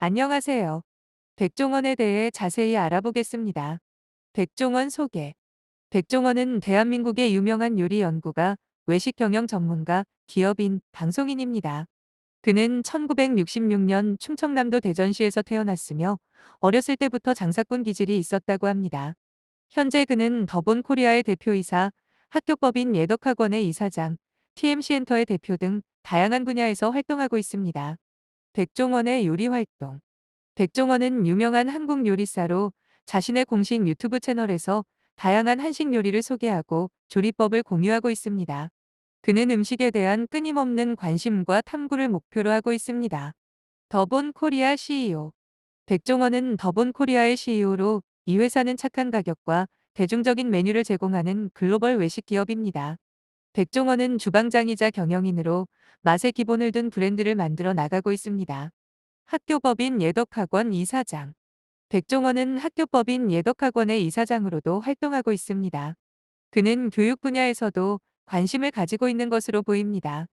안녕하세요. 백종원에 대해 자세히 알아보겠습니다. 백종원 소개. 백종원은 대한민국의 유명한 요리 연구가, 외식 경영 전문가, 기업인, 방송인입니다. 그는 1966년 충청남도 대전시에서 태어났으며 어렸을 때부터 장사꾼 기질이 있었다고 합니다. 현재 그는 더본 코리아의 대표이사, 학교법인 예덕학원의 이사장, TMC 엔터의 대표 등 다양한 분야에서 활동하고 있습니다. 백종원의 요리 활동. 백종원은 유명한 한국 요리사로 자신의 공식 유튜브 채널에서 다양한 한식 요리를 소개하고 조리법을 공유하고 있습니다. 그는 음식에 대한 끊임없는 관심과 탐구를 목표로 하고 있습니다. 더본 코리아 CEO. 백종원은 더본 코리아의 CEO로 이 회사는 착한 가격과 대중적인 메뉴를 제공하는 글로벌 외식 기업입니다. 백종원은 주방장이자 경영인으로 맛의 기본을 둔 브랜드를 만들어 나가고 있습니다. 학교법인 예덕학원 이사장. 백종원은 학교법인 예덕학원의 이사장으로도 활동하고 있습니다. 그는 교육 분야에서도 관심을 가지고 있는 것으로 보입니다.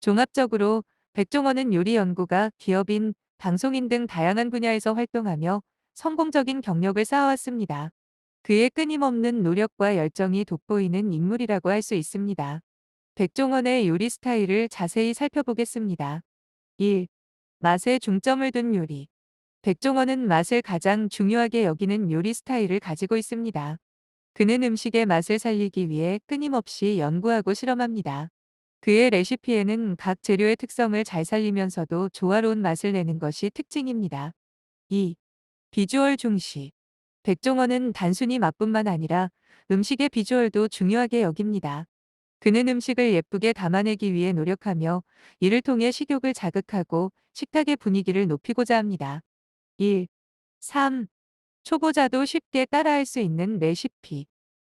종합적으로 백종원은 요리 연구가, 기업인, 방송인 등 다양한 분야에서 활동하며 성공적인 경력을 쌓아왔습니다. 그의 끊임없는 노력과 열정이 돋보이는 인물이라고 할 수 있습니다. 백종원의 요리 스타일을 자세히 살펴보겠습니다. 1. 맛에 중점을 둔 요리. 백종원은 맛을 가장 중요하게 여기는 요리 스타일을 가지고 있습니다. 그는 음식의 맛을 살리기 위해 끊임없이 연구하고 실험합니다. 그의 레시피에는 각 재료의 특성을 잘 살리면서도 조화로운 맛을 내는 것이 특징입니다. 2. 비주얼 중시. 백종원은 단순히 맛뿐만 아니라 음식의 비주얼도 중요하게 여깁니다. 그는 음식을 예쁘게 담아내기 위해 노력하며 이를 통해 식욕을 자극하고 식탁의 분위기를 높이고자 합니다. 1. 3. 초보자도 쉽게 따라할 수 있는 레시피.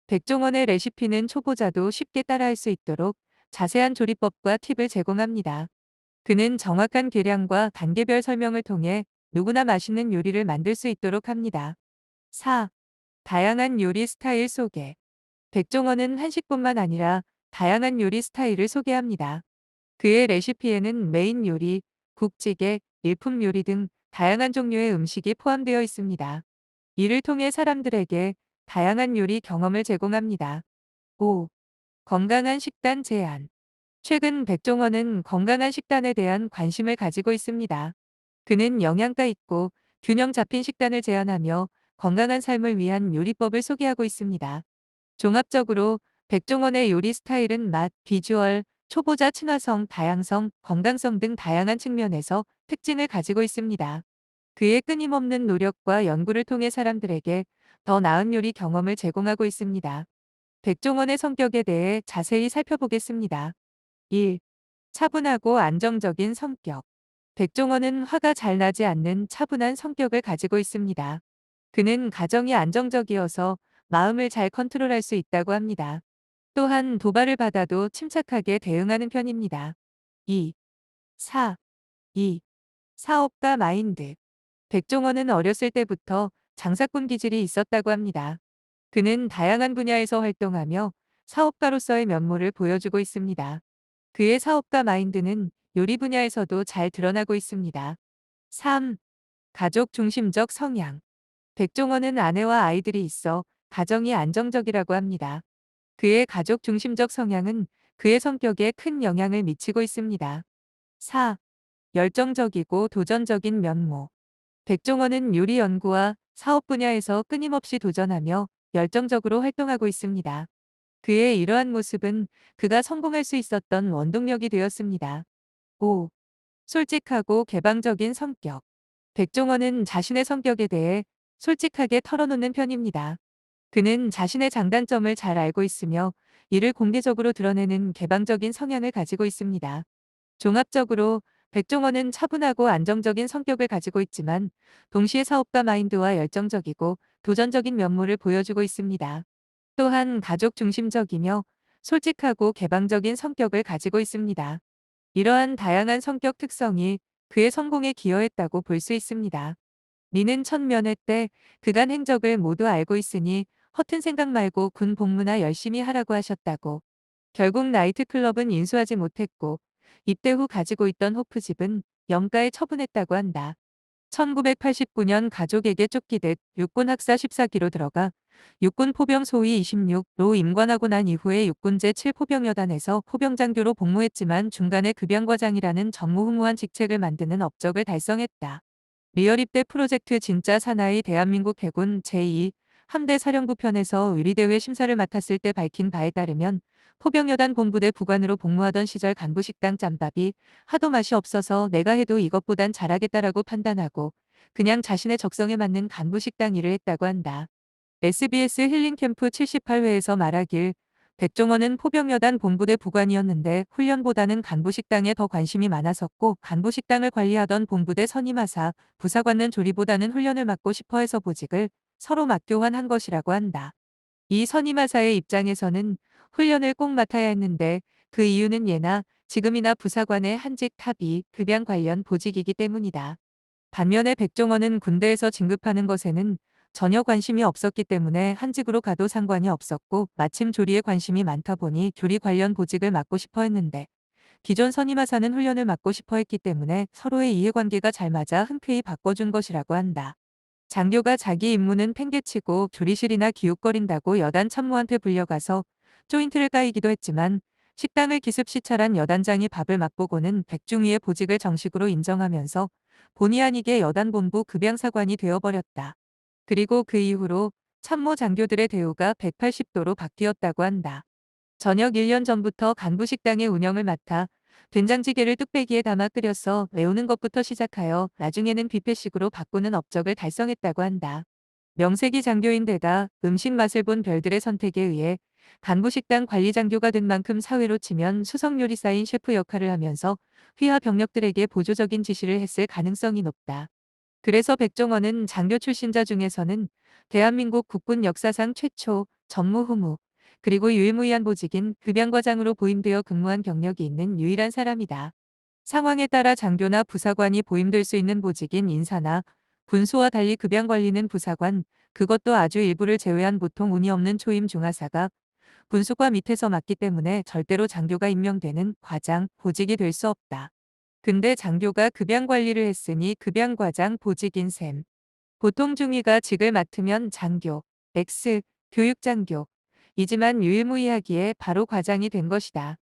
백종원의 레시피는 초보자도 쉽게 따라할 수 있도록 자세한 조리법과 팁을 제공합니다. 그는 정확한 계량과 단계별 설명을 통해 누구나 맛있는 요리를 만들 수 있도록 합니다. 4. 다양한 요리 스타일 소개. 백종원은 한식뿐만 아니라 다양한 요리 스타일을 소개합니다. 그의 레시피에는 메인 요리, 국찌개, 일품 요리 등 다양한 종류의 음식이 포함되어 있습니다. 이를 통해 사람들에게 다양한 요리 경험을 제공합니다. 5. 건강한 식단 제안. 최근 백종원은 건강한 식단에 대한 관심을 가지고 있습니다. 그는 영양가 있고 균형 잡힌 식단을 제안하며 건강한 삶을 위한 요리법을 소개하고 있습니다. 종합적으로 백종원의 요리 스타일은 맛, 비주얼, 초보자 친화성, 다양성, 건강성 등 다양한 측면에서 특징을 가지고 있습니다. 그의 끊임없는 노력과 연구를 통해 사람들에게 더 나은 요리 경험을 제공하고 있습니다. 백종원의 성격에 대해 자세히 살펴보겠습니다. 1. 차분하고 안정적인 성격. 백종원은 화가 잘 나지 않는 차분한 성격을 가지고 있습니다. 그는 가정이 안정적이어서 마음을 잘 컨트롤할 수 있다고 합니다. 또한 도발을 받아도 침착하게 대응하는 편입니다. 2. 4. 2. 사업가 마인드. 백종원은 어렸을 때부터 장사꾼 기질이 있었다고 합니다. 그는 다양한 분야에서 활동하며 사업가로서의 면모를 보여주고 있습니다. 그의 사업가 마인드는 요리 분야에서도 잘 드러나고 있습니다. 3. 가족 중심적 성향. 백종원은 아내와 아이들이 있어 가정이 안정적이라고 합니다. 그의 가족 중심적 성향은 그의 성격에 큰 영향을 미치고 있습니다. 4. 열정적이고 도전적인 면모. 백종원은 요리 연구와 사업 분야에서 끊임없이 도전하며 열정적으로 활동하고 있습니다. 그의 이러한 모습은 그가 성공할 수 있었던 원동력이 되었습니다. 5. 솔직하고 개방적인 성격. 백종원은 자신의 성격에 대해 솔직하게 털어놓는 편입니다. 그는 자신의 장단점을 잘 알고 있으며 이를 공개적으로 드러내는 개방적인 성향을 가지고 있습니다. 종합적으로 백종원은 차분하고 안정적인 성격을 가지고 있지만 동시에 사업가 마인드와 열정적이고 도전적인 면모를 보여주고 있습니다. 또한 가족 중심적이며 솔직하고 개방적인 성격을 가지고 있습니다. 이러한 다양한 성격 특성이 그의 성공에 기여했다고 볼 수 있습니다. 니는 천면회 때 그간 행적을 모두 알고 있으니 허튼 생각 말고 군 복무나 열심히 하라고 하셨다고. 결국 나이트클럽은 인수하지 못했고 입대 후 가지고 있던 호프집은 영가에 처분했다고 한다. 1989년 가족에게 쫓기듯 육군 학사 14기로 들어가 육군 포병 소위 26로 임관하고 난 이후에 육군 제7포병여단에서 포병장교로 복무했지만 중간에 급양과장이라는 전무후무한 직책을 만드는 업적을 달성했다. 리얼입대 프로젝트 진짜 사나이 대한민국 해군 제2 함대 사령부 편에서 의리대회 심사를 맡았을 때 밝힌 바에 따르면 포병여단 본부대 부관으로 복무하던 시절 간부식당 짬밥이 하도 맛이 없어서 내가 해도 이것보단 잘하겠다라고 판단하고 그냥 자신의 적성에 맞는 간부식당 일을 했다고 한다. SBS 힐링캠프 78회에서 말하길 백종원은 포병여단 본부대 부관이었는데 훈련보다는 간부식당에 더 관심이 많았었고 간부식당을 관리하던 본부대 선임하사 부사관은 조리보다는 훈련을 맡고 싶어해서 보직을 서로 맞교환한 것이라고 한다. 이 선임하사의 입장에서는 훈련을 꼭 맡아야 했는데 그 이유는 예나 지금이나 부사관의 한직 탑이 급양 관련 보직이기 때문이다. 반면에 백종원은 군대에서 진급하는 것에는 전혀 관심이 없었기 때문에 한직으로 가도 상관이 없었고 마침 조리에 관심이 많다 보니 조리 관련 보직을 맡고 싶어 했는데 기존 선임하사는 훈련을 맡고 싶어 했기 때문에 서로의 이해관계가 잘 맞아 흔쾌히 바꿔준 것이라고 한다. 장교가 자기 임무는 팽개치고 조리실이나 기웃거린다고 여단 참모한테 불려가서 조인트를 까이기도 했지만 식당을 기습시찰한 여단장이 밥을 맛보고는 백중위의 보직을 정식으로 인정하면서 본의 아니게 여단 본부 급양사관이 되어버렸다. 그리고 그 이후로 참모 장교들의 대우가 180도로 바뀌었다고 한다. 저녁 1년 전부터 간부식당의 운영을 맡아 된장찌개를 뚝배기에 담아 끓여서 외우는 것부터 시작하여 나중에는 뷔페식으로 바꾸는 업적을 달성했다고 한다. 명색이 장교인 데다 음식 맛을 본 별들의 선택에 의해 간부식당 관리장교가 된 만큼 사회로 치면 수석요리사인 셰프 역할을 하면서 휘하 병력들에게 보조적인 지시를 했을 가능성이 높다. 그래서 백종원은 장교 출신자 중에서는 대한민국 국군 역사상 최초 전무후무 그리고 유일무이한 보직인 급양과장으로 보임되어 근무한 경력이 있는 유일한 사람이다. 상황에 따라 장교나 부사관이 보임될 수 있는 보직인 인사나 군수와 달리 급양 관리는 부사관, 그것도 아주 일부를 제외한 보통 운이 없는 초임 중하사가 군수과 밑에서 맡기 때문에 절대로 장교가 임명되는 과장, 보직이 될 수 없다. 근데 장교가 급양 관리를 했으니 급양과장 보직인 셈. 보통 중위가 직을 맡으면 장교, X, 교육장교, 이지만 유일무이하기에 바로 과장이 된 것이다.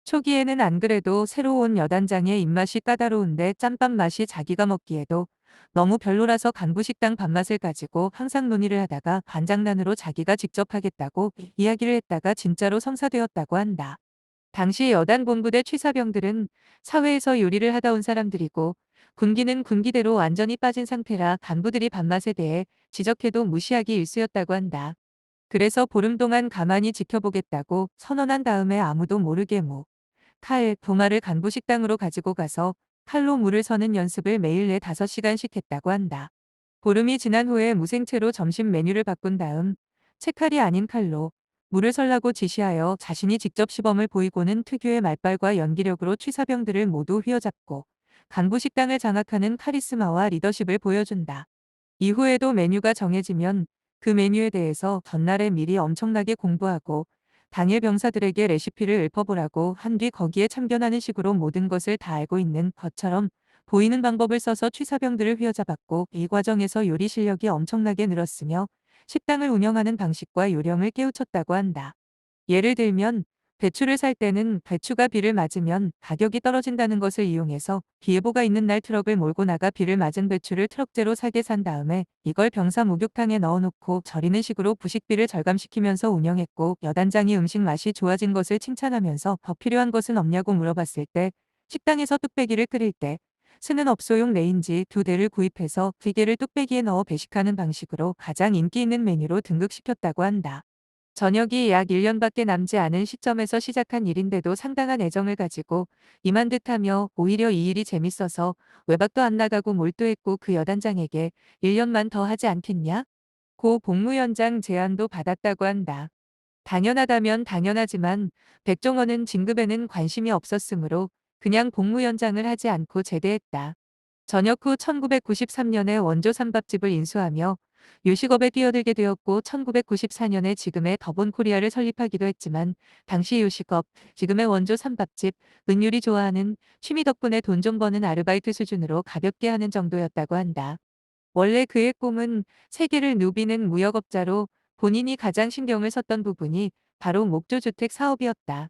초기에는 안 그래도 새로 온 여단장의 입맛이 까다로운데 짬밥 맛이 자기가 먹기에도 너무 별로라서 간부식당 밥맛을 가지고 항상 논의를 하다가 반장난으로 자기가 직접 하겠다고 이야기를 했다가 진짜로 성사되었다고 한다. 당시 여단 본부대 취사병들은 사회에서 요리를 하다 온 사람들이고 군기는 군기대로 완전히 빠진 상태라 간부들이 밥맛에 대해 지적해도 무시하기 일쑤였다고 한다. 그래서 보름 동안 가만히 지켜보겠다고 선언한 다음에 아무도 모르게 칼, 도마를 간부 식당으로 가지고 가서 칼로 물을 서는 연습을 매일 4~5시간씩 했다고 한다. 보름이 지난 후에 무생채로 점심 메뉴를 바꾼 다음 채칼이 아닌 칼로 물을 설라고 지시하여 자신이 직접 시범을 보이고는 특유의 말발과 연기력으로 취사병들을 모두 휘어잡고 간부 식당을 장악하는 카리스마와 리더십을 보여준다. 이후에도 메뉴가 정해지면 그 메뉴에 대해서 전날에 미리 엄청나게 공부하고 당일 병사들에게 레시피를 읊어보라고 한 뒤 거기에 참견하는 식으로 모든 것을 다 알고 있는 것처럼 보이는 방법을 써서 취사병들을 휘어잡았고 이 과정에서 요리 실력이 엄청나게 늘었으며 식당을 운영하는 방식과 요령을 깨우쳤다고 한다. 예를 들면 배추를 살 때는 배추가 비를 맞으면 가격이 떨어진다는 것을 이용해서 비예보가 있는 날 트럭을 몰고 나가 비를 맞은 배추를 트럭째로 사게 산 다음에 이걸 병사 목욕탕에 넣어놓고 절이는 식으로 부식비를 절감시키면서 운영했고 여단장이 음식 맛이 좋아진 것을 칭찬하면서 더 필요한 것은 없냐고 물어봤을 때 식당에서 뚝배기를 끓일 때 쓰는 업소용 레인지 2대를 구입해서 기계를 뚝배기에 넣어 배식하는 방식으로 가장 인기 있는 메뉴로 등극시켰다고 한다. 전역이 약 1년밖에 남지 않은 시점에서 시작한 일인데도 상당한 애정을 가지고 임한 듯하며 오히려 이 일이 재밌어서 외박도 안 나가고 몰두했고 그 여단장에게 1년만 더 하지 않겠냐? 고 복무연장 제안도 받았다고 한다. 당연하다면 당연하지만 백종원은 진급에는 관심이 없었으므로 그냥 복무연장을 하지 않고 제대했다. 전역 후 1993년에 원조 삼밥집을 인수하며 요식업에 뛰어들게 되었고 1994년에 지금의 더본코리아를 설립하기도 했지만 당시 요식업, 지금의 원조 삼밥집, 은율이 좋아하는 취미 덕분에 돈 좀 버는 아르바이트 수준으로 가볍게 하는 정도였다고 한다. 원래 그의 꿈은 세계를 누비는 무역업자로 본인이 가장 신경을 썼던 부분이 바로 목조주택 사업이었다.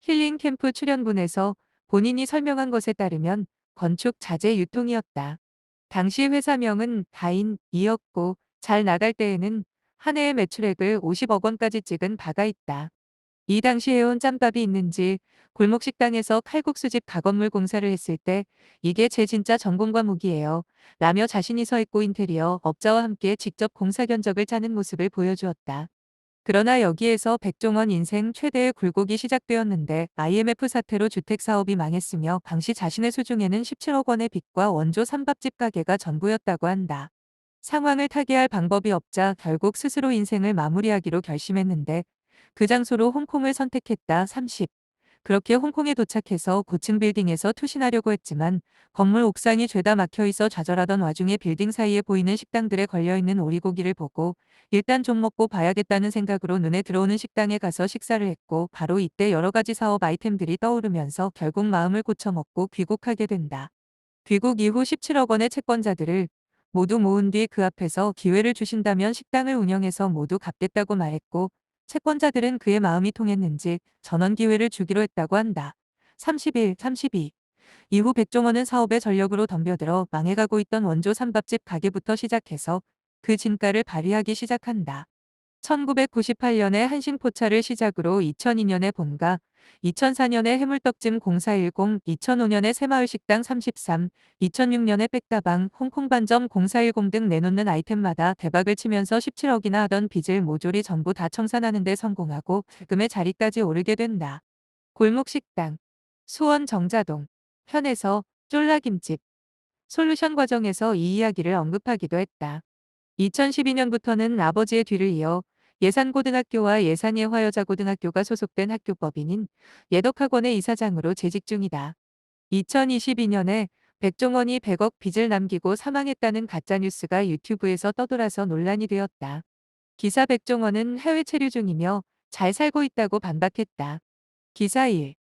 힐링 캠프 출연분에서 본인이 설명한 것에 따르면 건축 자재 유통이었다. 당시 회사명은 다인이었고 잘 나갈 때에는 한 해의 매출액을 50억 원까지 찍은 바가 있다. 이 당시 해온 짬밥이 있는지 골목 식당에서 칼국수집 가건물 공사를 했을 때 이게 제 진짜 전공 과목이에요. 라며 자신이 서 있고 인테리어 업자와 함께 직접 공사 견적을 짜는 모습을 보여주었다. 그러나 여기에서 백종원 인생 최대의 굴곡이 시작되었는데 IMF 사태로 주택 사업이 망했으며 당시 자신의 수중에는 17억 원의 빚과 원조 삼밥집 가게가 전부였다고 한다. 상황을 타개할 방법이 없자 결국 스스로 인생을 마무리하기로 결심했는데 그 장소로 홍콩을 선택했다. 30. 그렇게 홍콩에 도착해서 고층 빌딩에서 투신하려고 했지만 건물 옥상이 죄다 막혀 있어 좌절하던 와중에 빌딩 사이에 보이는 식당들에 걸려있는 오리고기를 보고 일단 좀 먹고 봐야겠다는 생각으로 눈에 들어오는 식당에 가서 식사를 했고 바로 이때 여러 가지 사업 아이템들이 떠오르면서 결국 마음을 고쳐먹고 귀국하게 된다. 귀국 이후 17억 원의 채권자들을 모두 모은 뒤 그 앞에서 기회를 주신다면 식당을 운영해서 모두 갚겠다고 말했고 채권자들은 그의 마음이 통했는지 전원 기회를 주기로 했다고 한다. 31, 32. 이후 백종원은 사업에 전력으로 덤벼들어 망해가고 있던 원조 삼밥집 가게부터 시작해서 그 진가를 발휘하기 시작한다. 1998년에 한신포차를 시작으로 2002년에 본가, 2004년에 해물떡짐 0410, 2005년에 새마을식당 33, 2006년에 백다방, 홍콩반점 0410 등 내놓는 아이템마다 대박을 치면서 17억이나 하던 빚을 모조리 전부 다 청산하는 데 성공하고 지금의 자리까지 오르게 된다. 골목식당, 수원 정자동, 현에서 쫄라김집, 솔루션 과정에서 이 이야기를 언급하기도 했다. 2012년부터는 아버지의 뒤를 이어 예산고등학교와 예산예화여자고등학교가 소속된 학교법인인 예덕학원의 이사장으로 재직 중이다. 2022년에 백종원이 100억 빚을 남기고 사망했다는 가짜뉴스가 유튜브에서 떠돌아서 논란이 되었다. 기사 백종원은 해외 체류 중이며 잘 살고 있다고 반박했다. 기사 1.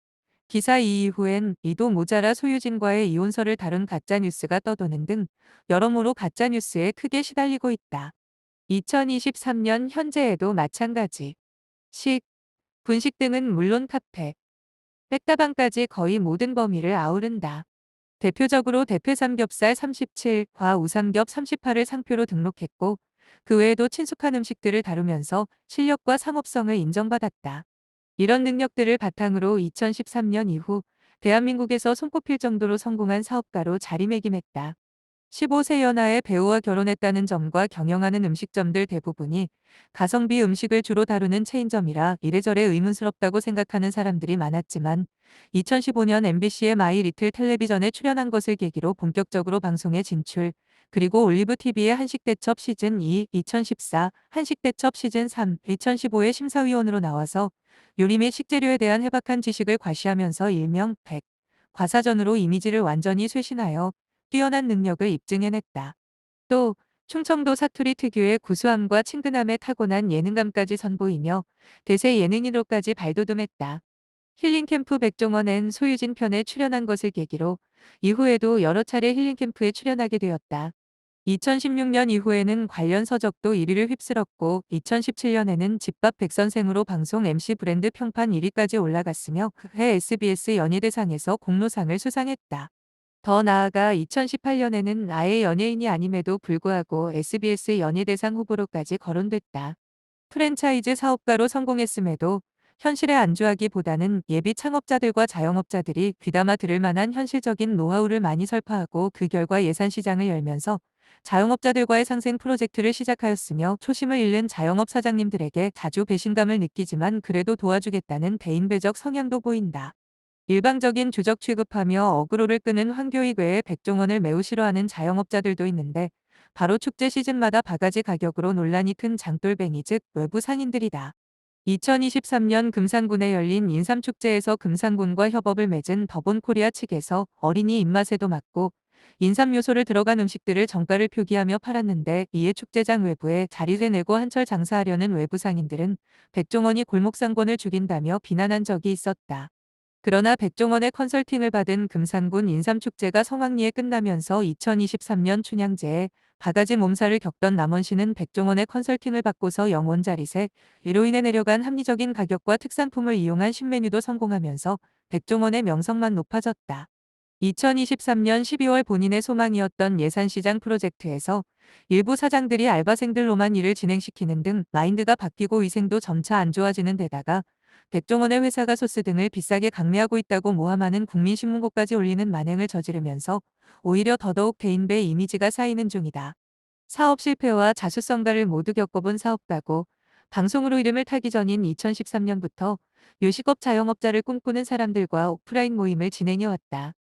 기사 2 이후엔 이도 모자라 소유진과의 이혼설을 다룬 가짜뉴스가 떠도는 등 여러모로 가짜뉴스에 크게 시달리고 있다. 2023년 현재에도 마찬가지. 식, 분식 등은 물론 카페, 백다방까지 거의 모든 범위를 아우른다. 대표적으로 대패삼겹살 37, 과우삼겹 38을 상표로 등록했고 그 외에도 친숙한 음식들을 다루면서 실력과 상업성을 인정받았다. 이런 능력들을 바탕으로 2013년 이후 대한민국에서 손꼽힐 정도로 성공한 사업가로 자리매김했다. 15세 연하의 배우와 결혼했다는 점과 경영하는 음식점들 대부분이 가성비 음식을 주로 다루는 체인점이라 이래저래 의문스럽다고 생각하는 사람들이 많았지만 2015년 MBC의 마이 리틀 텔레비전에 출연한 것을 계기로 본격적으로 방송에 진출, 그리고 올리브 TV의 한식대첩 시즌 2, 2014, 한식대첩 시즌 3, 2015의 심사위원으로 나와서 요리 및 식재료에 대한 해박한 지식을 과시하면서 일명 백 과사전으로 이미지를 완전히 쇄신하여 뛰어난 능력을 입증해냈다. 또 충청도 사투리 특유의 구수함과 친근함에 타고난 예능감까지 선보이며 대세 예능인으로까지 발돋움했다. 힐링캠프 백종원은 소유진 편에 출연한 것을 계기로 이후에도 여러 차례 힐링캠프에 출연하게 되었다. 2016년 이후에는 관련 서적도 1위를 휩쓸었고 2017년에는 집밥 백선생으로 방송 MC 브랜드 평판 1위까지 올라갔으며 그해 SBS 연예대상에서 공로상을 수상했다. 더 나아가 2018년에는 아예 연예인이 아님에도 불구하고 SBS 연예대상 후보로까지 거론됐다. 프랜차이즈 사업가로 성공했음에도 현실에 안주하기보다는 예비 창업자들과 자영업자들이 귀담아 들을 만한 현실적인 노하우를 많이 설파하고 그 결과 예산 시장을 열면서 자영업자들과의 상생 프로젝트를 시작하였으며 초심을 잃는 자영업 사장님들에게 자주 배신감을 느끼지만 그래도 도와주겠다는 대인배적 성향도 보인다. 일방적인 주적 취급하며 어그로를 끄는 황교익 외에 백종원을 매우 싫어하는 자영업자들도 있는데 바로 축제 시즌마다 바가지 가격으로 논란이 큰 장돌뱅이 즉 외부 상인들이다. 2023년 금산군에 열린 인삼축제에서 금산군과 협업을 맺은 더본코리아 측에서 어린이 입맛에도 맞고 인삼 요소를 들어간 음식들을 정가를 표기하며 팔았는데, 이에 축제장 외부에 자리세 내고 한철 장사하려는 외부 상인들은 백종원이 골목상권을 죽인다며 비난한 적이 있었다. 그러나 백종원의 컨설팅을 받은 금산군 인삼축제가 성황리에 끝나면서 2023년 춘향제에 바가지 몸살을 겪던 남원시는 백종원의 컨설팅을 받고서 영원자리세, 이로 인해 내려간 합리적인 가격과 특산품을 이용한 신메뉴도 성공하면서 백종원의 명성만 높아졌다. 2023년 12월 본인의 소망이었던 예산시장 프로젝트에서 일부 사장들이 알바생들로만 일을 진행시키는 등 마인드가 바뀌고 위생도 점차 안 좋아지는 데다가 백종원의 회사가 소스 등을 비싸게 강매하고 있다고 모함하는 국민신문고까지 올리는 만행을 저지르면서 오히려 더더욱 대인배 이미지가 쌓이는 중이다. 사업 실패와 자수성가를 모두 겪어본 사업가고, 방송으로 이름을 타기 전인 2013년부터 요식업 자영업자를 꿈꾸는 사람들과 오프라인 모임을 진행해왔다.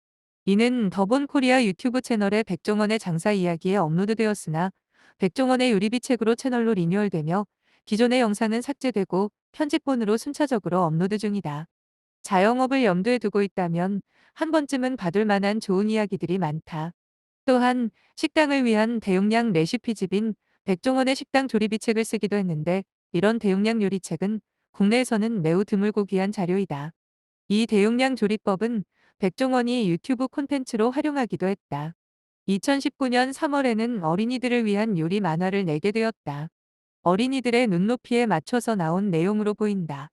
이는 더본 코리아 유튜브 채널에 백종원의 장사 이야기에 업로드되었으나, 백종원의 요리비 책으로 채널로 리뉴얼되며 기존의 영상은 삭제되고 편집본으로 순차적으로 업로드 중이다. 자영업을 염두에 두고 있다면 한 번쯤은 봐둘 만한 좋은 이야기들이 많다. 또한 식당을 위한 대용량 레시피집인 백종원의 식당 조리비 책을 쓰기도 했는데, 이런 대용량 요리책은 국내에서는 매우 드물고 귀한 자료이다. 이 대용량 조리법은 백종원이 유튜브 콘텐츠로 활용하기도 했다. 2019년 3월에는 어린이들을 위한 요리 만화를 내게 되었다. 어린이들의 눈높이에 맞춰서 나온 내용으로 보인다.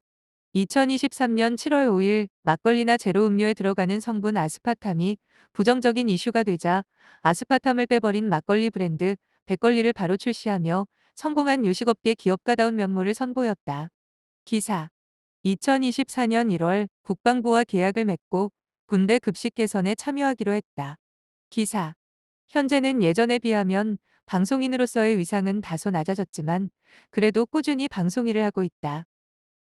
2023년 7월 5일 막걸리나 제로 음료에 들어가는 성분 아스파탐이 부정적인 이슈가 되자 아스파탐을 빼버린 막걸리 브랜드 백걸리를 바로 출시하며 성공한 요식업계 기업가다운 면모를 선보였다. 기사 2024년 1월 국방부와 계약을 맺고 군대 급식 개선에 참여하기로 했다. 기사 현재는 예전에 비하면 방송인으로서의 위상은 다소 낮아졌지만 그래도 꾸준히 방송 일을 하고 있다.